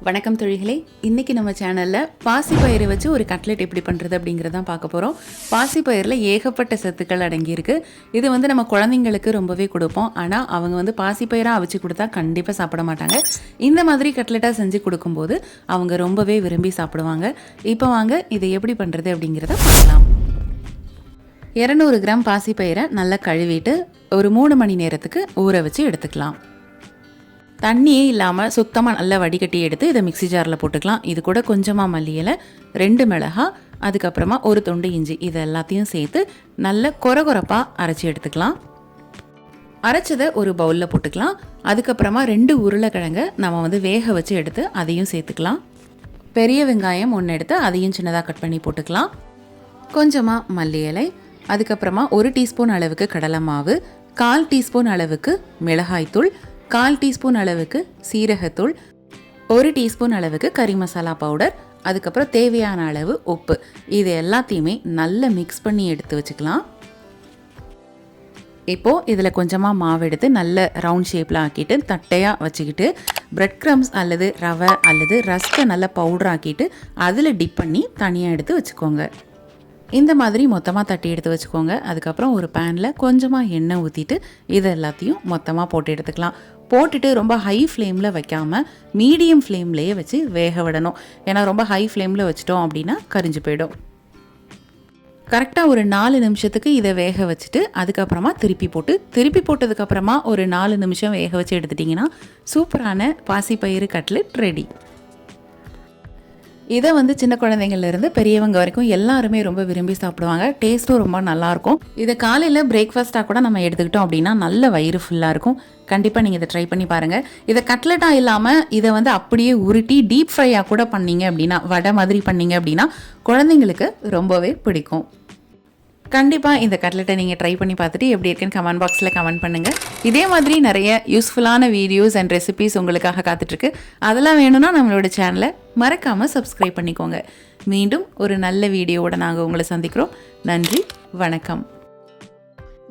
வணக்கம் தொழில்களே. இன்றைக்கி நம்ம சேனலில் பாசிப்பயிரை வச்சு ஒரு கட்லெட் எப்படி பண்ணுறது அப்படிங்கிறதான் பார்க்க போகிறோம். பாசிப்பயிரில் ஏகப்பட்ட சத்துக்கள் அடங்கியிருக்கு. இது நம்ம குழந்தைங்களுக்கு ரொம்பவே கொடுப்போம். ஆனால் அவங்க பாசிப்பயிராக அவிச்சு கொடுத்தா கண்டிப்பாக சாப்பிட மாட்டாங்க. இந்த மாதிரி கட்லெட்டாக செஞ்சு கொடுக்கும்போது அவங்க ரொம்பவே விரும்பி சாப்பிடுவாங்க. இப்போ வாங்க இதை எப்படி பண்ணுறது அப்படிங்கிறத பார்க்கலாம். 200 கிராம் பாசிப்பயிரை நல்லா கழுவிட்டு ஒரு 3 மணி நேரத்துக்கு ஊற வச்சு எடுத்துக்கலாம். தண்ணியே இல்லாமல் சுத்தமாக நல்லா வடிகட்டி எடுத்து இதை மிக்சி ஜாரில் போட்டுக்கலாம். இது கூட கொஞ்சமாக மல்லி இலை, 2 மிளகாய், அதுக்கப்புறமா ஒரு துண்டு இஞ்சி, இது எல்லாத்தையும் சேர்த்து நல்ல கொரகொரப்பாக அரைச்சி எடுத்துக்கலாம். அரைச்சதை ஒரு பவுலில் போட்டுக்கலாம். அதுக்கப்புறமா 2 உருளைக்கிழங்கை நம்ம வேக வச்சு எடுத்து அதையும் சேர்த்துக்கலாம். பெரிய வெங்காயம் 1 எடுத்து அதையும் சின்னதாக கட் பண்ணி போட்டுக்கலாம். கொஞ்சமாக மல்லி இலை, அதுக்கப்புறமா 1 டீஸ்பூன் அளவுக்கு கடலை மாவு, 1/4 டீஸ்பூன் அளவுக்கு மிளகாய்த்தூள், 1/4 டீஸ்பூன் அளவுக்கு சீரகத்தூள், 1 டீஸ்பூன் அளவுக்கு கறி மசாலா பவுடர், அதுக்கப்புறம் தேவையான அளவு உப்பு, இது எல்லாத்தையுமே நல்லா மிக்ஸ் பண்ணி எடுத்து வச்சுக்கலாம். இப்போது இதில் கொஞ்சமாக மாவு எடுத்து நல்ல ரவுண்ட் ஷேப்பில் ஆக்கிட்டு தட்டையாக வச்சுக்கிட்டு பிரெட் க்ரம்ஸ் அல்லது ரவை அல்லது ரஸ்கை நல்லா பவுடர் ஆக்கிட்டு அதில் டிப் பண்ணி தனியாக எடுத்து வச்சுக்கோங்க. இந்த மாதிரி மொத்தமாக தட்டி எடுத்து வச்சுக்கோங்க. அதுக்கப்புறம் ஒரு பேனில் கொஞ்சமாக எண்ணெய் ஊற்றிட்டு இது எல்லாத்தையும் மொத்தமாக போட்டு எடுத்துக்கலாம். போட்டுட்டு ரொம்ப ஹை ஃப்ளேமில் வைக்காமல் மீடியம் ஃப்ளேம்லேயே வச்சு வேக விடணும். ஏன்னா ரொம்ப ஹை ஃப்ளேமில் வச்சிட்டோம் அப்படின்னா கரிஞ்சு போயிடும். கரெக்டாக ஒரு 4 நிமிஷத்துக்கு இதை வேக வச்சுட்டு அதுக்கப்புறமா திருப்பி போட்டதுக்கப்புறமா ஒரு 4 நிமிஷம் வேக வச்சு எடுத்துட்டிங்கன்னா சூப்பரான பாசிப்பயிறு கட்லெட் ரெடி. இதை சின்ன குழந்தைங்கள்லேருந்து பெரியவங்க வரைக்கும் எல்லாருமே ரொம்ப விரும்பி சாப்பிடுவாங்க. டேஸ்ட்டும் ரொம்ப நல்லாயிருக்கும். இதை காலையில் பிரேக்ஃபாஸ்ட்டாக கூட நம்ம எடுத்துக்கிட்டோம் அப்படின்னா நல்ல வயிறு ஃபுல்லாக இருக்கும். கண்டிப்பாக நீங்கள் இதை ட்ரை பண்ணி பாருங்கள். இதை கட்லெட்டாக இல்லாமல் இதை அப்படியே உருட்டி டீப் ஃப்ரையாக கூட பண்ணீங்க அப்படின்னா, வடை மாதிரி பண்ணீங்க அப்படின்னா குழந்தைங்களுக்கு ரொம்பவே பிடிக்கும். கண்டிப்பாக இந்த கட்லெட்டை நீங்கள் ட்ரை பண்ணி பார்த்துட்டு எப்படி இருக்குன்னு கமெண்ட் பாக்ஸில் கமெண்ட் பண்ணுங்கள். இதே மாதிரி நிறைய யூஸ்ஃபுல்லான வீடியோஸ் அண்ட் ரெசிபீஸ் உங்களுக்காக காத்துட்ருக்கு. அதெல்லாம் வேணும்னா நம்மளோட சேனலை மறக்காமல் சப்ஸ்கிரைப் பண்ணிக்கோங்க. மீண்டும் ஒரு நல்ல வீடியோவோட நாங்கள் உங்களை சந்திக்கிறோம். நன்றி, வணக்கம்.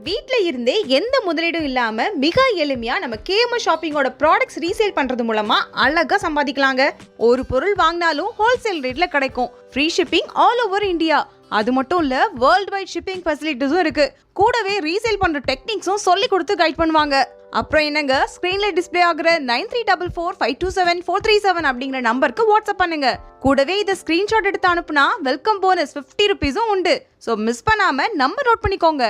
வீட்டில் இருந்தே எந்த முதலீடும் இல்லாமல் மிக எளிமையாக நம்ம கேஎம்எஸ் ஷாப்பிங்கோட ப்ராடக்ட்ஸ் ரீசேல் பண்ணுறது மூலமாக அழகாக சம்பாதிக்கலாங்க. ஒரு பொருள் வாங்கினாலும் ஹோல்சேல் ரேட்டில் கிடைக்கும். Free shipping all over India. அது மட்டும் இல்லை, வேர்ல்டு வைட் ஷிப்பிங் ஃபெசிலிட்டிஸும் இருக்குது. கூடவே ரீசேல் பண்ணுற டெக்னிக்ஸும் சொல்லி கொடுத்து கைட் பண்ணுவாங்க. அப்புறம் என்னங்க, ஸ்க்ரீனில் டிஸ்பிளே ஆகிற 9344527437 அப்படிங்கிற நம்பருக்கு வாட்ஸ்அப் பண்ணுங்க. கூடவே இதை ஸ்க்ரீன்ஷாட் எடுத்து அனுப்புனா வெல்கம் போனஸ் 50 ரூபீஸும் உண்டு. ஸோ மிஸ் பண்ணாமல் நம்பர் நோட் பண்ணிக்கோங்க.